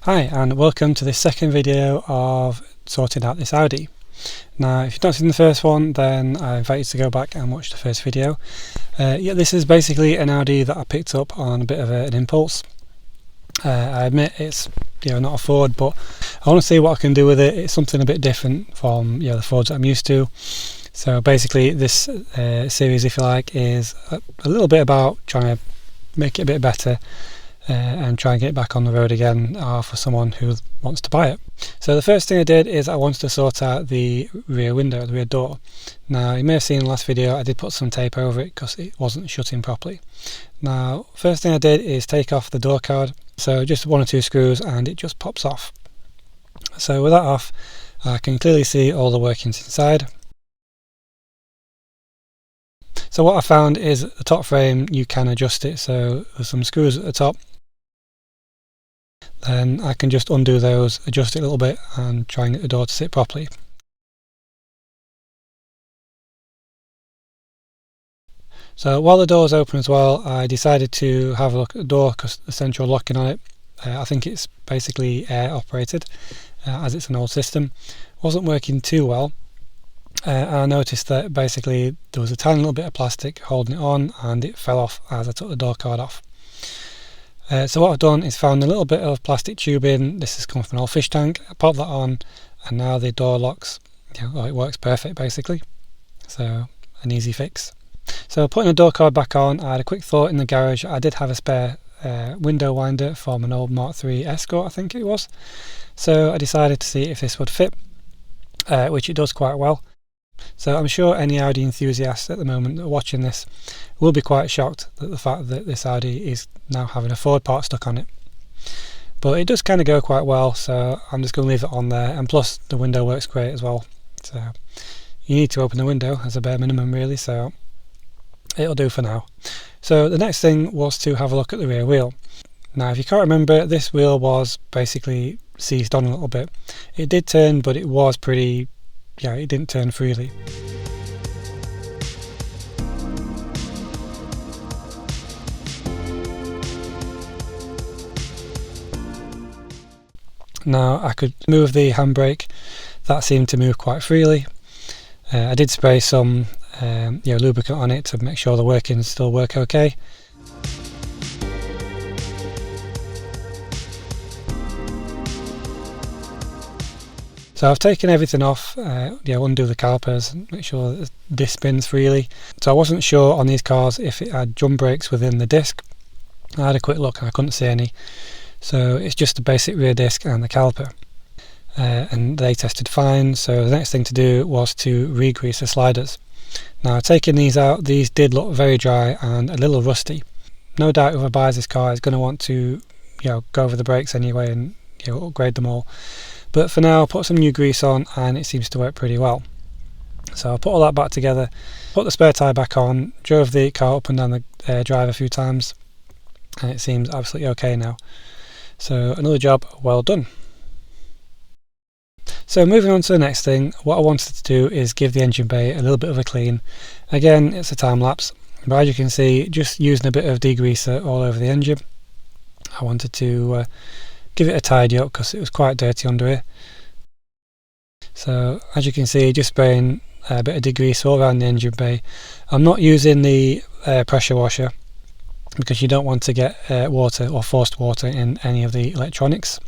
Hi and welcome to this second video of sorting out this Audi. Now if you've not seen the first one, then I invite you to go back and watch the first video. This is basically an Audi that I picked up on a bit of an impulse. I admit it's not a Ford, but I want to see what I can do with it. It's something a bit different from the Fords that I'm used to. So basically this series, if you like, is a little bit about trying to make it a bit better and try and get it back on the road again for someone who wants to buy it. So the first thing I did is I wanted to sort out the rear window, the rear door. Now you may have seen in the last video I did put some tape over it because it wasn't shutting properly. Now first thing I did is take off the door card, so just one or two screws and it just pops off. So with that off, I can clearly see all the workings inside. So what I found is the top frame, you can adjust it, so there's some screws at the top. Then I can just undo those, adjust it a little bit and try and get the door to sit properly. So while the door is open as well, I decided to have a look at the door because the central locking on it, I think it's basically air operated as it's an old system, wasn't working too well. I noticed that basically there was a tiny little bit of plastic holding it on and it fell off as I took the door card off. So what I've done is found a little bit of plastic tubing. This has come from an old fish tank. I popped that on and now the door locks, it works perfect basically. So an easy fix. So putting the door card back on, I had a quick thought in the garage. I did have a spare window winder from an old Mark III Escort, I think it was. So I decided to see if this would fit, which it does quite well. So I'm sure any Audi enthusiasts at the moment that are watching this will be quite shocked at the fact that this Audi is now having a Ford part stuck on it. But it does kind of go quite well, so I'm just going to leave it on there, and plus the window works great as well. So you need to open the window as a bare minimum really, so it'll do for now. So the next thing was to have a look at the rear wheel. Now if you can't remember, this wheel was basically seized on a little bit. It did turn, but it was pretty, it didn't turn freely. Now I could move the handbrake, that seemed to move quite freely. I did spray some lubricant on it to make sure the workings still work okay. So I've taken everything off, undo the calipers, make sure that the disc spins freely. So I wasn't sure on these cars if it had drum brakes within the disc. I had a quick look and I couldn't see any. So it's just the basic rear disc and the caliper. And they tested fine, so the next thing to do was to re-grease the sliders. Now taking these out, these did look very dry and a little rusty. No doubt whoever buys this car is going to want to go over the brakes anyway and upgrade them all. But for now, put some new grease on and it seems to work pretty well. So I put all that back together, put the spare tyre back on, drove the car up and down the drive a few times, and it seems absolutely okay now. So another job well done. So moving on to the next thing, what I wanted to do is give the engine bay a little bit of a clean. Again, it's a time lapse, but as you can see, just using a bit of degreaser all over the engine. I wanted to give it a tidy up because it was quite dirty under here. So as you can see, just spraying a bit of degreaser all around the engine bay. I'm not using the pressure washer because you don't want to get water or forced water in any of the electronics.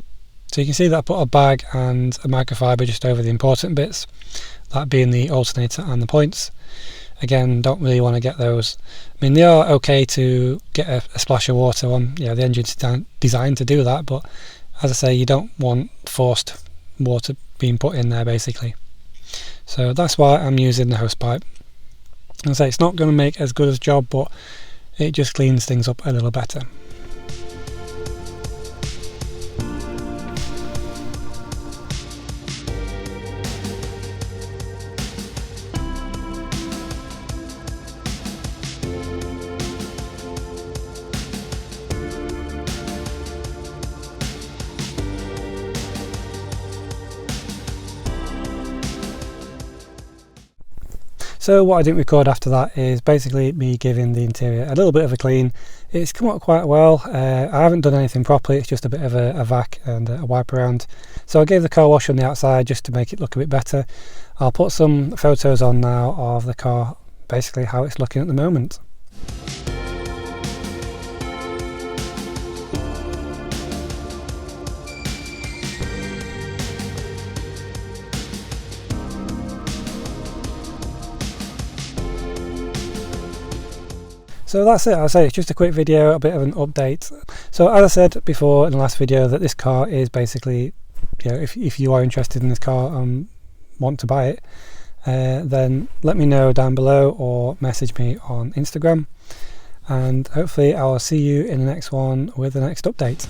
So you can see that I put a bag and a microfiber just over the important bits, that being the alternator and the points. Again, don't really want to get those. I mean, they are okay to get a splash of water on, the engine's designed to do that, but as I say, you don't want forced water being put in there basically. So that's why I'm using the hose pipe. As I say, it's not going to make as good a job, but it just cleans things up a little better. So what I didn't record after that is basically me giving the interior a little bit of a clean. It's come out quite well. I haven't done anything properly, it's just a bit of a vac and a wipe around. So I gave the car wash on the outside just to make it look a bit better. I'll put some photos on now of the car, basically how it's looking at the moment. So that's it. I'll say it's just a quick video, a bit of an update. So as I said before in the last video, that this car is basically, you know, if you are interested in this car and want to buy it, then let me know down below or message me on Instagram, and hopefully I'll see you in the next one with the next update.